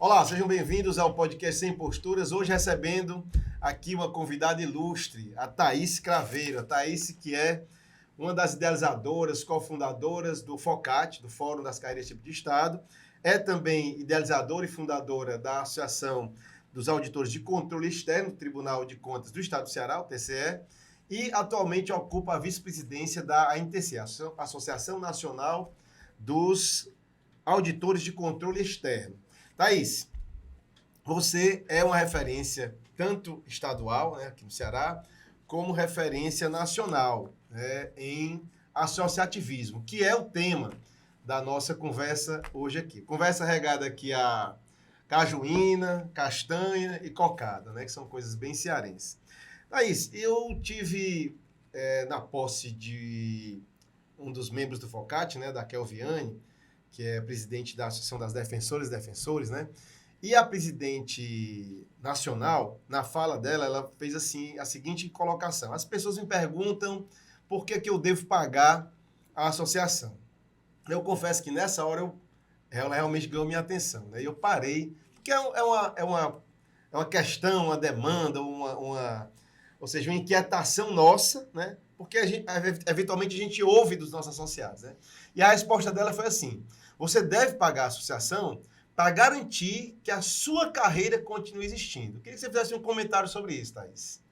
Olá, sejam bem-vindos ao podcast Sem Posturas. Hoje recebendo aqui uma convidada ilustre, a Thaís Craveiro. A Thaís, que é uma das idealizadoras, cofundadoras do FOCAT, do Fórum das Carreiras Tipo de Estado. É também idealizadora e fundadora da Associação dos Auditores de Controle Externo do Tribunal de Contas do Estado do Ceará, o TCE, e atualmente ocupa a vice-presidência da ANTC, Associação Nacional dos Auditores de Controle Externo. Thaís, você é uma referência tanto estadual, né, aqui no Ceará, como referência nacional, né, em associativismo, que é o tema da nossa conversa hoje aqui. Conversa regada aqui a cajuína, castanha e cocada, né, que são coisas bem cearenses. Thaís, eu tive na posse de um dos membros do FOCAT, né, da Kelviane, que é presidente da Associação das Defensoras e Defensores, né? E a presidente nacional, na fala dela, ela fez assim a seguinte colocação: as pessoas me perguntam por que eu devo pagar a associação. Eu confesso que nessa hora ela realmente ganhou minha atenção, né? E eu parei, porque é uma questão, uma demanda, ou seja, uma inquietação nossa, né? Porque eventualmente a gente ouve dos nossos associados, né? E a resposta dela foi assim: você deve pagar a associação para garantir que a sua carreira continue existindo. Eu queria que você fizesse um comentário sobre isso, Thaís.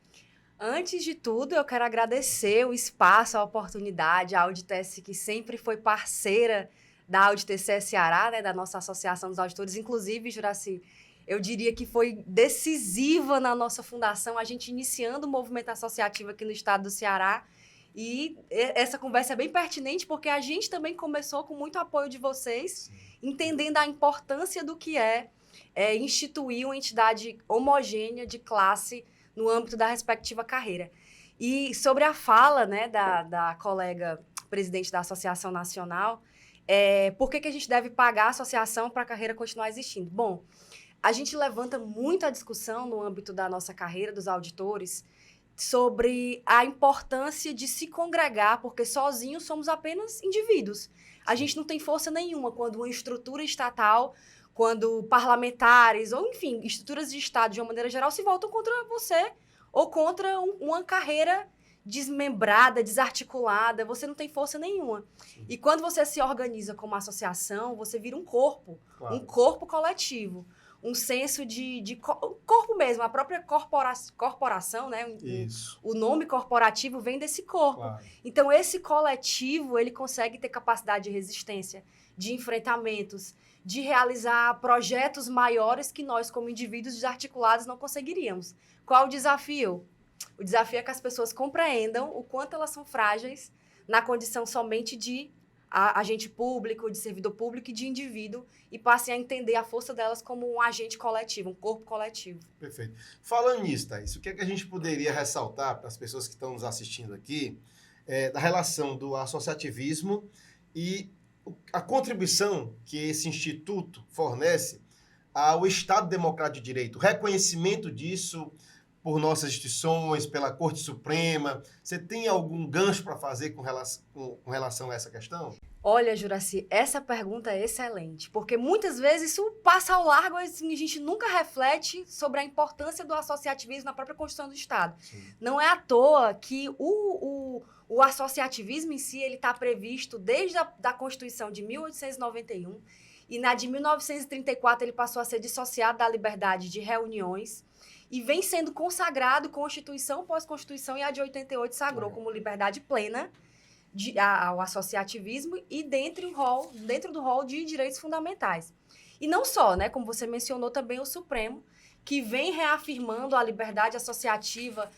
Antes de tudo, eu quero agradecer o espaço, a oportunidade, a AudTC, que sempre foi parceira da AudTC Ceará, né, da nossa Associação dos Auditores. Inclusive, Juraci, eu diria que foi decisiva na nossa fundação, a gente iniciando o movimento associativo aqui no estado do Ceará. E essa conversa é bem pertinente, porque a gente também começou com muito apoio de vocês, entendendo a importância do que é instituir uma entidade homogênea de classe no âmbito da respectiva carreira. E sobre a fala, né, da colega presidente da Associação Nacional, por que a gente deve pagar a associação para a carreira continuar existindo? Bom, a gente levanta muita discussão no âmbito da nossa carreira, dos auditores, sobre a importância de se congregar, porque sozinhos somos apenas indivíduos. A gente não tem força nenhuma quando uma estrutura estatal, quando parlamentares, ou enfim, estruturas de Estado de uma maneira geral se voltam contra você ou contra uma carreira desmembrada, desarticulada, você não tem força nenhuma. Sim. E quando você se organiza como associação, você vira um corpo, claro, um corpo coletivo, um senso de corpo mesmo, a própria corporação, né? O nome corporativo vem desse corpo. Claro. Então, esse coletivo, ele consegue ter capacidade de resistência, de enfrentamentos, de realizar projetos maiores que nós, como indivíduos desarticulados, não conseguiríamos. Qual o desafio? O desafio é que as pessoas compreendam o quanto elas são frágeis na condição somente de agente público, de servidor público e de indivíduo, e passem a entender a força delas como um agente coletivo, um corpo coletivo. Perfeito. Falando nisso, Thaís, o que é que a gente poderia ressaltar para as pessoas que estão nos assistindo aqui, da relação do associativismo e a contribuição que esse instituto fornece ao Estado Democrático de Direito, o reconhecimento disso por nossas instituições, pela Corte Suprema? Você tem algum gancho para fazer com relação a essa questão? Olha, Juraci, essa pergunta é excelente, porque muitas vezes isso passa ao largo, assim, a gente nunca reflete sobre a importância do associativismo na própria Constituição do Estado. Sim. Não é à toa que o associativismo em si está previsto desde a Constituição de 1891, e na de 1934 ele passou a ser dissociado da liberdade de reuniões, e vem sendo consagrado Constituição pós Constituição, e a de 88 sagrou como liberdade plena ao associativismo e dentro do rol de direitos fundamentais. E não só, né, como você mencionou também o Supremo, que vem reafirmando a liberdade associativa,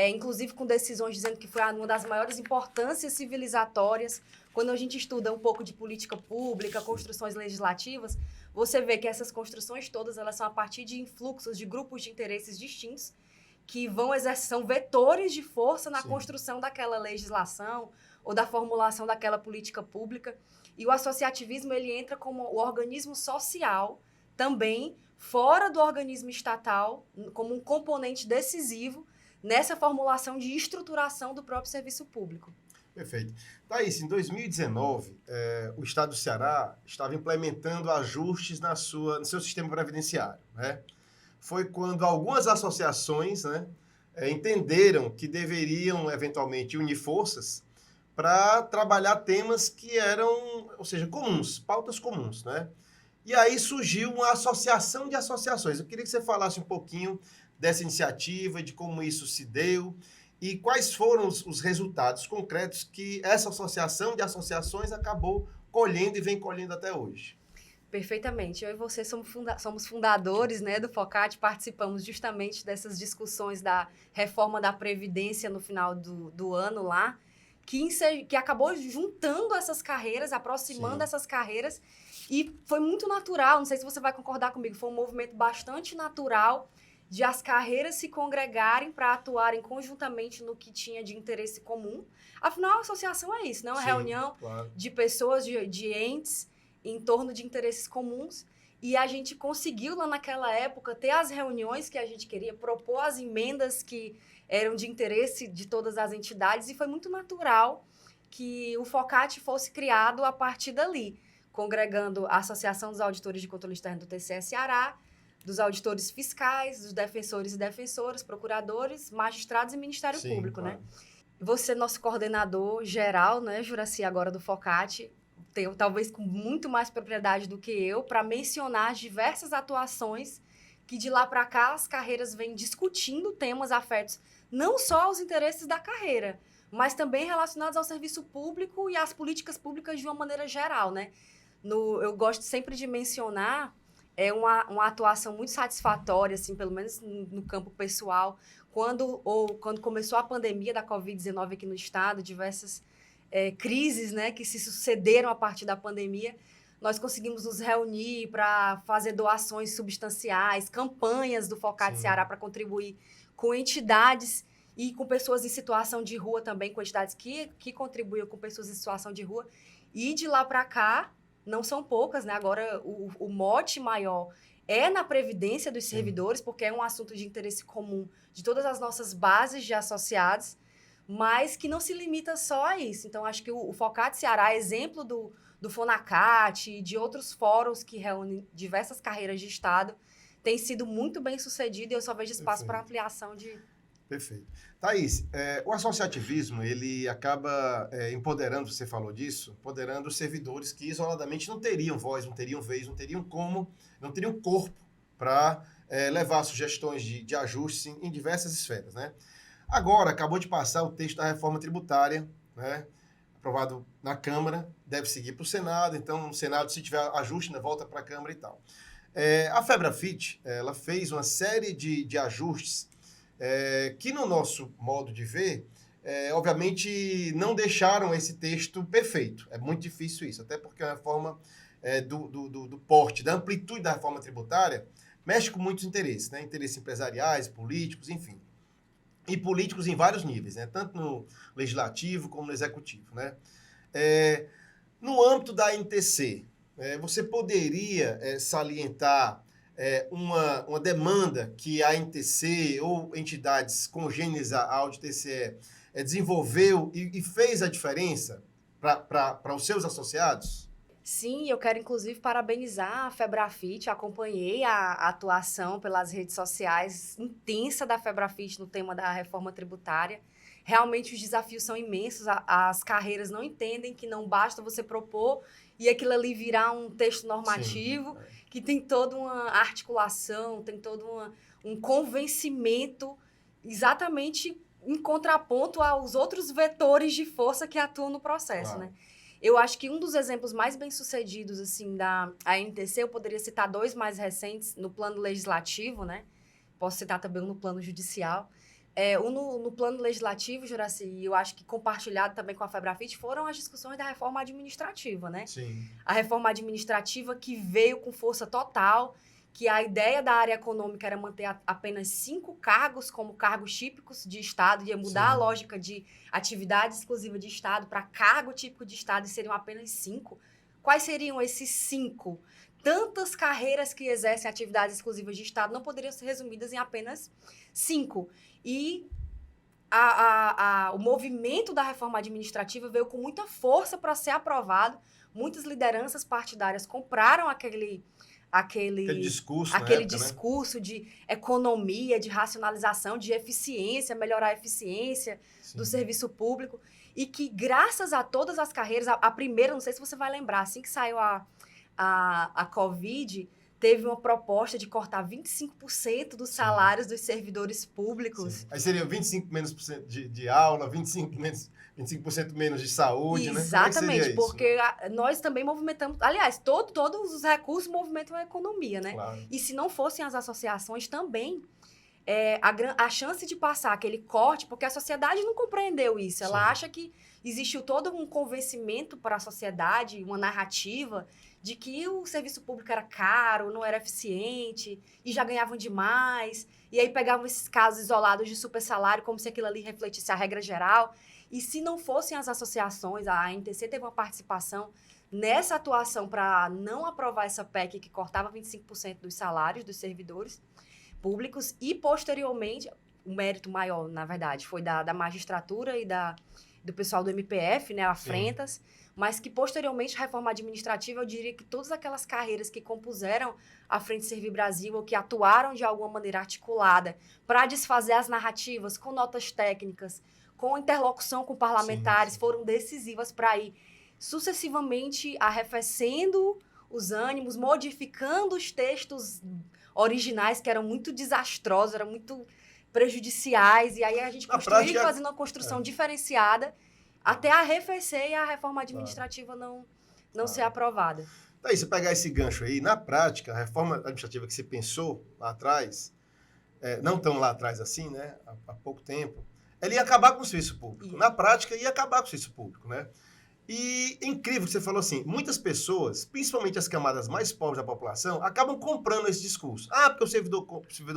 inclusive com decisões dizendo que foi uma das maiores importâncias civilizatórias. Quando a gente estuda um pouco de política pública, construções legislativas, você vê que essas construções todas elas são a partir de influxos de grupos de interesses distintos que são vetores de força na Sim. construção daquela legislação ou da formulação daquela política pública. E o associativismo ele entra como o organismo social também fora do organismo estatal, como um componente decisivo nessa formulação de estruturação do próprio serviço público. Perfeito. Thaís, em 2019, o Estado do Ceará estava implementando ajustes no seu sistema previdenciário, né? Foi quando algumas associações, né, entenderam que deveriam, eventualmente, unir forças para trabalhar temas que eram, ou seja, comuns, pautas comuns, né? E aí surgiu uma associação de associações. Eu queria que você falasse um pouquinho dessa iniciativa, de como isso se deu e quais foram os resultados concretos que essa associação de associações acabou colhendo e vem colhendo até hoje. Perfeitamente. Eu e você somos fundadores, né, do Focate, participamos justamente dessas discussões da reforma da Previdência no final do ano lá, que acabou juntando essas carreiras, aproximando Sim. essas carreiras, e foi muito natural, não sei se você vai concordar comigo, foi um movimento bastante natural de as carreiras se congregarem para atuarem conjuntamente no que tinha de interesse comum. Afinal, a associação é isso, né? Uma Sim, reunião claro. de pessoas, de entes, em torno de interesses comuns, e a gente conseguiu lá naquela época ter as reuniões que a gente queria, propor as emendas que eram de interesse de todas as entidades, e foi muito natural que o Focate fosse criado a partir dali, congregando a Associação dos Auditores de Controle Externo do TCE Ceará, dos auditores fiscais, dos defensores e defensoras, procuradores, magistrados e Ministério Sim, Público, claro. né? Você, nosso coordenador geral, né, Juraci, agora do Focate, tem, talvez com muito mais propriedade do que eu, para mencionar as diversas atuações que de lá para cá as carreiras vêm discutindo temas afetos não só aos interesses da carreira, mas também relacionados ao serviço público e às políticas públicas de uma maneira geral, né? Eu gosto sempre de mencionar uma atuação muito satisfatória, assim, pelo menos no campo pessoal, quando começou a pandemia da Covid-19 aqui no estado, diversas crises, né, que se sucederam a partir da pandemia, nós conseguimos nos reunir para fazer doações substanciais, campanhas do Focate Ceará para contribuir com entidades e com pessoas em situação de rua também, com entidades que contribuíam com pessoas em situação de rua. E de lá para cá, não são poucas, né? Agora, o mote maior é na previdência dos servidores, porque é um assunto de interesse comum de todas as nossas bases de associados, mas que não se limita só a isso. Então, acho que o Focate Ceará, exemplo do Fonacat e de outros fóruns que reúnem diversas carreiras de Estado, tem sido muito bem sucedido e eu só vejo espaço para ampliação de... Perfeito. Thaís, o associativismo, ele acaba empoderando, você falou disso, empoderando os servidores que isoladamente não teriam voz, não teriam vez, não teriam corpo para levar sugestões de ajustes em diversas esferas, né? Agora, acabou de passar o texto da reforma tributária, né? Aprovado na Câmara, deve seguir para o Senado, então no Senado, se tiver ajuste, né, volta para a Câmara e tal. A FEBRAFIT, ela fez uma série de ajustes que, no nosso modo de ver, obviamente não deixaram esse texto perfeito. É muito difícil isso, até porque a reforma do porte, da amplitude da reforma tributária, mexe com muitos interesses, né? Interesses empresariais, políticos, enfim. E políticos em vários níveis, né? Tanto no legislativo como no executivo, né? No âmbito da NTC, você poderia salientar uma demanda que a NTC ou entidades congêneres ao TCE desenvolveu e fez a diferença para os seus associados? Sim, eu quero inclusive parabenizar a FEBRAFIT, acompanhei a atuação pelas redes sociais intensa da FEBRAFIT no tema da reforma tributária. Realmente os desafios são imensos, as carreiras não entendem que não basta você propor e aquilo ali virar um texto normativo, que tem toda uma articulação, tem todo um convencimento exatamente em contraponto aos outros vetores de força que atuam no processo, Claro. né? Eu acho que um dos exemplos mais bem-sucedidos, assim, da ANTC, eu poderia citar dois mais recentes no plano legislativo, né? Posso citar também um no plano judicial. No plano legislativo, Juraci, eu acho que compartilhado também com a FEBRAFIT, foram as discussões da reforma administrativa, né? Sim. A reforma administrativa que veio com força total, que a ideia da área econômica era manter apenas 5 cargos como cargos típicos de Estado, ia mudar a lógica de atividade exclusiva de Estado para cargo típico de Estado e seriam apenas 5. Quais seriam esses 5? Tantas carreiras que exercem atividades exclusivas de Estado não poderiam ser resumidas em apenas 5. E o movimento da reforma administrativa veio com muita força para ser aprovado. Muitas lideranças partidárias compraram aquele discurso, discurso de economia, de racionalização, de eficiência, melhorar a eficiência do serviço público. E que, graças a todas as carreiras, a primeira, não sei se você vai lembrar, assim que saiu a Covid, teve uma proposta de cortar 25% dos salários dos servidores públicos. Sim. Aí seria 25% menos de aula, 25% menos de saúde, Exatamente, né? porque nós também movimentamos... Aliás, todos os recursos movimentam a economia, né? Claro. E se não fossem as associações também, a chance de passar aquele corte, porque a sociedade não compreendeu isso. Ela acha que existiu todo um convencimento para a sociedade, uma narrativa de que o serviço público era caro, não era eficiente, e já ganhavam demais. E aí pegavam esses casos isolados de super salário, como se aquilo ali refletisse a regra geral. E se não fossem as associações, a ANTC teve uma participação nessa atuação para não aprovar essa PEC que cortava 25% dos salários dos servidores públicos, e posteriormente, o mérito maior, na verdade, foi da magistratura e do pessoal do MPF, né, a Frentas, mas que posteriormente a reforma administrativa, eu diria que todas aquelas carreiras que compuseram a Frente Servir Brasil, ou que atuaram de alguma maneira articulada para desfazer as narrativas com notas técnicas, com interlocução com parlamentares, foram decisivas para ir sucessivamente arrefecendo os ânimos, modificando os textos originais, que eram muito desastrosos, eram muito prejudiciais, e aí a gente construiu fazendo uma construção diferenciada, até arrefecer e a reforma administrativa não ser aprovada. Daí, você pegar esse gancho aí, na prática, a reforma administrativa que você pensou lá atrás, não tão lá atrás assim, né, há pouco tempo, ela ia acabar com o serviço público. Na prática, ia acabar com o serviço público, né? E é incrível que você falou assim, muitas pessoas, principalmente as camadas mais pobres da população, acabam comprando esse discurso. Porque o servidor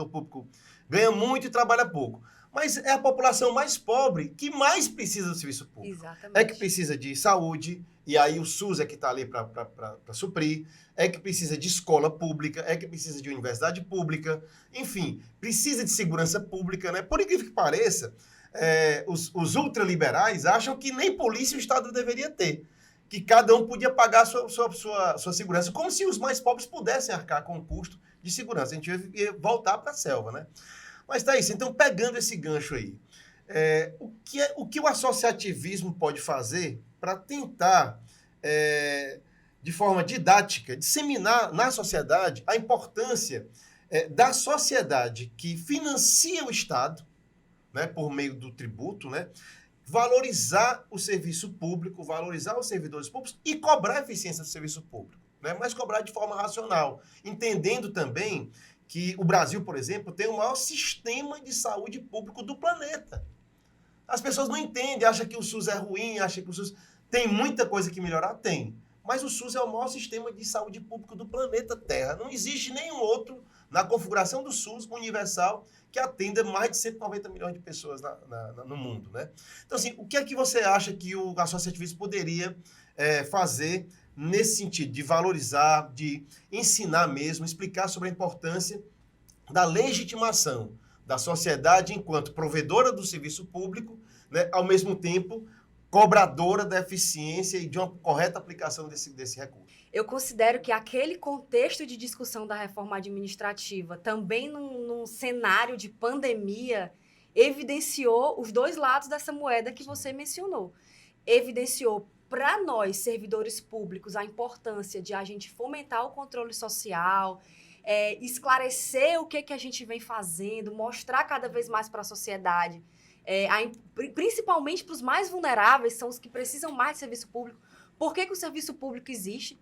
público ganha muito e trabalha pouco. Mas é a população mais pobre que mais precisa do serviço público. Exatamente. É que precisa de saúde, e aí o SUS é que está ali para suprir, é que precisa de escola pública, é que precisa de universidade pública, enfim, precisa de segurança pública, né? Por incrível que pareça, os ultraliberais acham que nem polícia o Estado deveria ter, que cada um podia pagar sua segurança, como se os mais pobres pudessem arcar com o custo de segurança. A gente ia voltar para a selva, né? Mas tá isso. Então, pegando esse gancho aí, o que o associativismo pode fazer para tentar, de forma didática, disseminar na sociedade a importância da sociedade que financia o Estado, né, por meio do tributo, né, valorizar o serviço público, valorizar os servidores públicos e cobrar a eficiência do serviço público, né, mas cobrar de forma racional, entendendo também que o Brasil, por exemplo, tem o maior sistema de saúde público do planeta. As pessoas não entendem, acham que o SUS é ruim, acham que o SUS tem muita coisa que melhorar, tem. Mas o SUS é o maior sistema de saúde público do planeta Terra. Não existe nenhum outro na configuração do SUS universal que atenda mais de 190 milhões de pessoas no mundo, né? Então, assim, o que é que você acha que o associativismo poderia fazer nesse sentido, de valorizar, de ensinar mesmo, explicar sobre a importância da legitimação da sociedade enquanto provedora do serviço público, né, ao mesmo tempo cobradora da eficiência e de uma correta aplicação desse recurso? Eu considero que aquele contexto de discussão da reforma administrativa, também num cenário de pandemia, evidenciou os dois lados dessa moeda que você mencionou. Evidenciou para nós, servidores públicos, a importância de a gente fomentar o controle social, esclarecer o que a gente vem fazendo, mostrar cada vez mais para a sociedade, principalmente para os mais vulneráveis, são os que precisam mais de serviço público. Por que o serviço público existe?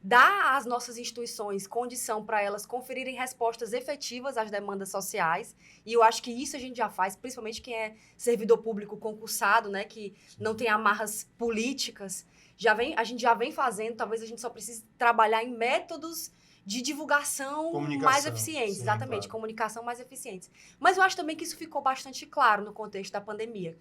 Dá às nossas instituições condição para elas conferirem respostas efetivas às demandas sociais, e eu acho que isso a gente já faz, principalmente quem é servidor público concursado, né, que não tem amarras políticas, a gente já vem fazendo, talvez a gente só precise trabalhar em métodos de divulgação mais eficientes, sim, exatamente, claro. Comunicação mais eficientes. Mas eu acho também que isso ficou bastante claro no contexto da pandemia.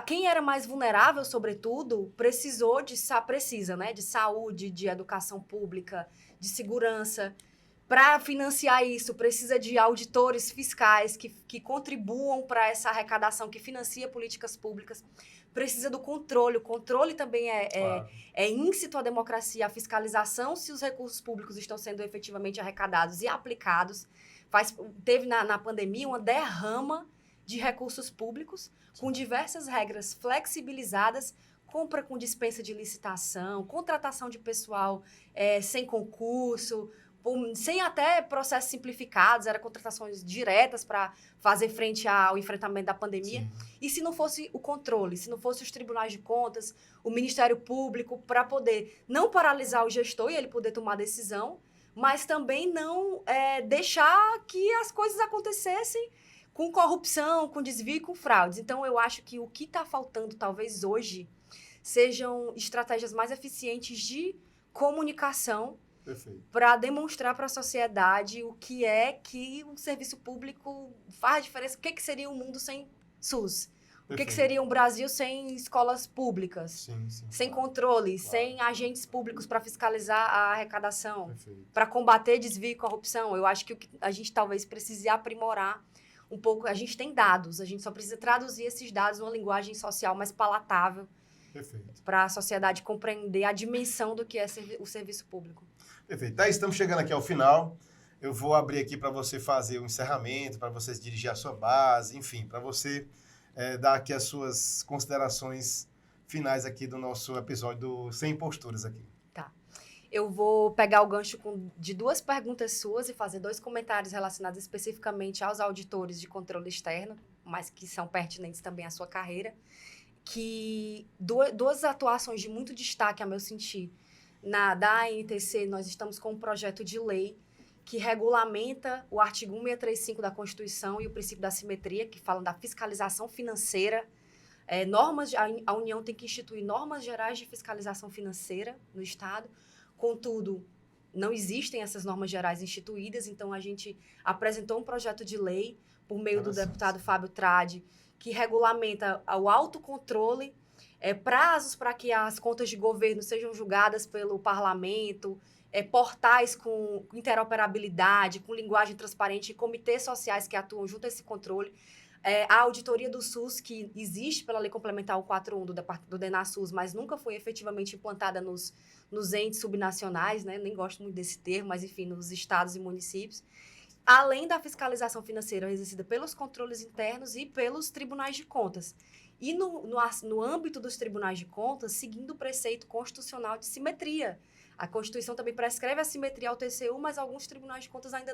Quem era mais vulnerável, sobretudo, precisa, né, de saúde, de educação pública, de segurança, Para financiar isso, precisa de auditores fiscais que contribuam para essa arrecadação, que financia políticas públicas. Precisa do controle. O controle também é íncito à democracia, a fiscalização se os recursos públicos estão sendo efetivamente arrecadados e aplicados. Teve na pandemia uma derrama de recursos públicos com diversas regras flexibilizadas, compra com dispensa de licitação, contratação de pessoal sem concurso, sem até processos simplificados, eram contratações diretas para fazer frente ao enfrentamento da pandemia. Sim. E se não fosse o controle, se não fosse os tribunais de contas, o Ministério Público, para poder não paralisar o gestor e ele poder tomar decisão, mas também não deixar que as coisas acontecessem com corrupção, com desvio e com fraudes. Então, eu acho que o que está faltando, talvez hoje, sejam estratégias mais eficientes de comunicação para demonstrar para a sociedade o que é que o serviço público faz diferença. O que seria um mundo sem SUS? O que seria um Brasil sem escolas públicas? Sem controle, sem agentes públicos para fiscalizar a arrecadação, para combater desvio e corrupção. Eu acho que a gente talvez precise aprimorar um pouco. A gente tem dados, a gente só precisa traduzir esses dados numa linguagem social mais palatável para a sociedade compreender a dimensão do que é o serviço público. Perfeito. Tá, estamos chegando aqui ao final. Eu vou abrir aqui para você fazer o encerramento, para você dirigir a sua base, enfim, para você dar aqui as suas considerações finais aqui do nosso episódio do Sem Imposturas aqui. Tá. Eu vou pegar o gancho de 2 perguntas suas e fazer 2 comentários relacionados especificamente aos auditores de controle externo, mas que são pertinentes também à sua carreira, que 2 atuações de muito destaque, a meu sentir. Da ANTC, nós estamos com um projeto de lei que regulamenta o artigo 1635 da Constituição e o princípio da simetria, que falam da fiscalização financeira. A União tem que instituir normas gerais de fiscalização financeira no Estado. Contudo, não existem essas normas gerais instituídas, então a gente apresentou um projeto de lei por meio do deputado Fábio Tradi, que regulamenta o autocontrole, prazos para que as contas de governo sejam julgadas pelo parlamento, portais com interoperabilidade, com linguagem transparente, e comitês sociais que atuam junto a esse controle. A auditoria do SUS, que existe pela Lei Complementar 141 do DENASUS, mas nunca foi efetivamente implantada nos entes subnacionais, né? Nem gosto muito desse termo, mas enfim, nos estados e municípios. Além da fiscalização financeira exercida pelos controles internos e pelos tribunais de contas. E no âmbito dos tribunais de contas, seguindo o preceito constitucional de simetria. A Constituição também prescreve a simetria ao TCU, mas alguns tribunais de contas ainda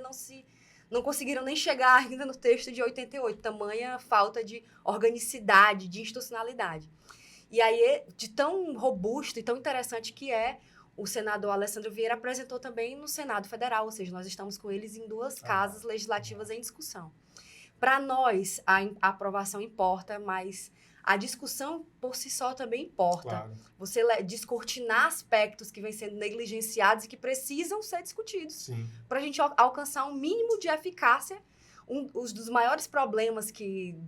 não conseguiram nem chegar ainda no texto de 88, tamanha falta de organicidade, de institucionalidade. E aí, de tão robusto e tão interessante que o senador Alessandro Vieira apresentou também no Senado Federal, ou seja, nós estamos com eles em 2 casas legislativas em discussão. Para nós, a aprovação importa, mas a discussão por si só também importa. Claro. Você descortinar aspectos que vêm sendo negligenciados e que precisam ser discutidos para a gente alcançar um mínimo de eficácia. Um dos maiores problemas que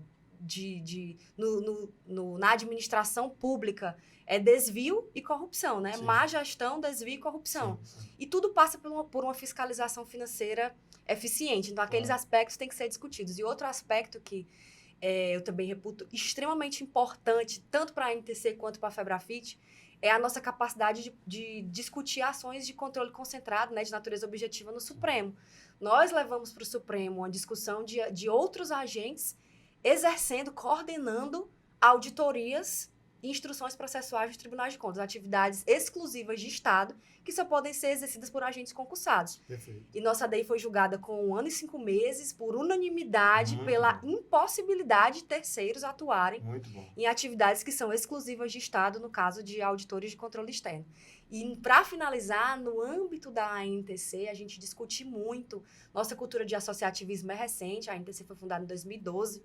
na administração pública é desvio e corrupção, né? Má gestão, desvio e corrupção. E tudo passa por uma fiscalização financeira eficiente. Então, aqueles aspectos têm que ser discutidos. E outro aspecto que eu também reputo extremamente importante, tanto para a ANTC quanto para a FEBRAFIT, é a nossa capacidade de discutir ações de controle concentrado, né, de natureza objetiva no Supremo. Nós levamos para o Supremo uma discussão de outros agentes exercendo, coordenando auditorias e instruções processuais dos tribunais de contas, atividades exclusivas de Estado, que só podem ser exercidas por agentes concursados. Perfeito. E nossa DEI foi julgada com 1 ano e 5 meses, por unanimidade, pela impossibilidade de terceiros atuarem em atividades que são exclusivas de Estado, no caso de auditores de controle externo. E, para finalizar, no âmbito da ANTC, a gente discute muito. Nossa cultura de associativismo é recente, a ANTC foi fundada em 2012,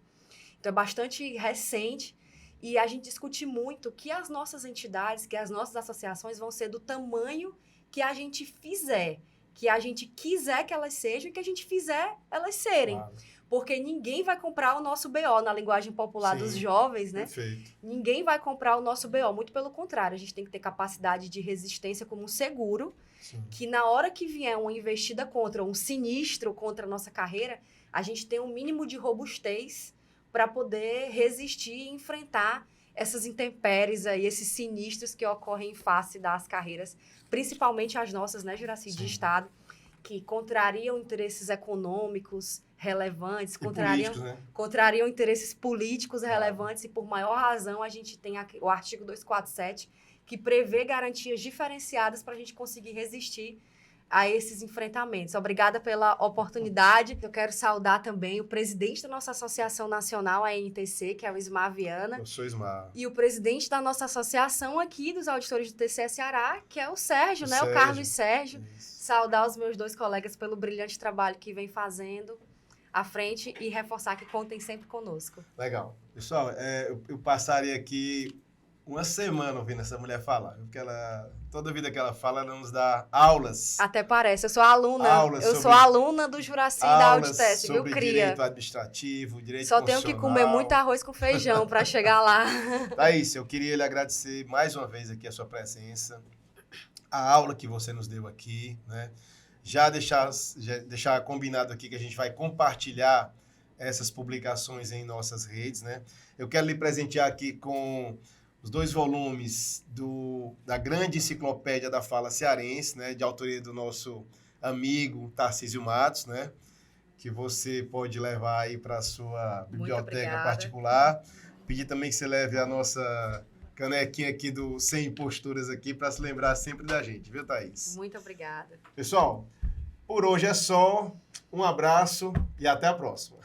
então é bastante recente. E a gente discute muito que as nossas entidades, que as nossas associações vão ser do tamanho que a gente fizer, que a gente quiser que elas sejam e que a gente fizer elas serem. Claro. Porque ninguém vai comprar o nosso BO, na linguagem popular Sim, dos jovens, né? Perfeito. Ninguém vai comprar o nosso BO, muito pelo contrário, a gente tem que ter capacidade de resistência como um seguro, Sim. que na hora que vier uma investida contra, um sinistro contra a nossa carreira, a gente tem um mínimo de robustez para poder resistir e enfrentar essas intempéries aí, esses sinistros que ocorrem em face das carreiras, principalmente as nossas, né, Juraci, de Estado, que contrariam interesses econômicos relevantes, contrariam interesses políticos relevantes, e por maior razão a gente tem o artigo 247, que prevê garantias diferenciadas para a gente conseguir resistir a esses enfrentamentos. Obrigada pela oportunidade. Eu quero saudar também o presidente da nossa Associação Nacional, a NTC, que é o Ismar Viana. Eu sou Ismar. E o presidente da nossa associação aqui, dos auditores do TCE Ceará, que é o Sérgio, né? O Carlos Sérgio. Isso. Saudar os meus 2 colegas pelo brilhante trabalho que vem fazendo à frente e reforçar que contem sempre conosco. Legal. Pessoal, eu passaria aqui uma semana ouvindo essa mulher falar, porque toda vida que ela fala, ela nos dá aulas. Até parece, eu sou aluna. Sou aluna do Juraci da Auditec, viu, sobre cria? direito administrativo, direito Só tenho que comer muito arroz com feijão para chegar lá. Thaís, eu queria lhe agradecer mais uma vez aqui a sua presença, a aula que você nos deu aqui, né? Já deixar combinado aqui que a gente vai compartilhar essas publicações em nossas redes, né? Eu quero lhe presentear aqui com os 2 volumes da grande enciclopédia da fala cearense, né, de autoria do nosso amigo Tarcísio Matos, né, que você pode levar aí para a sua biblioteca particular. Pedir também que você leve a nossa canequinha aqui do Sem Imposturas aqui para se lembrar sempre da gente, viu, Thaís? Muito obrigada. Pessoal, por hoje é só. Um abraço e até a próxima.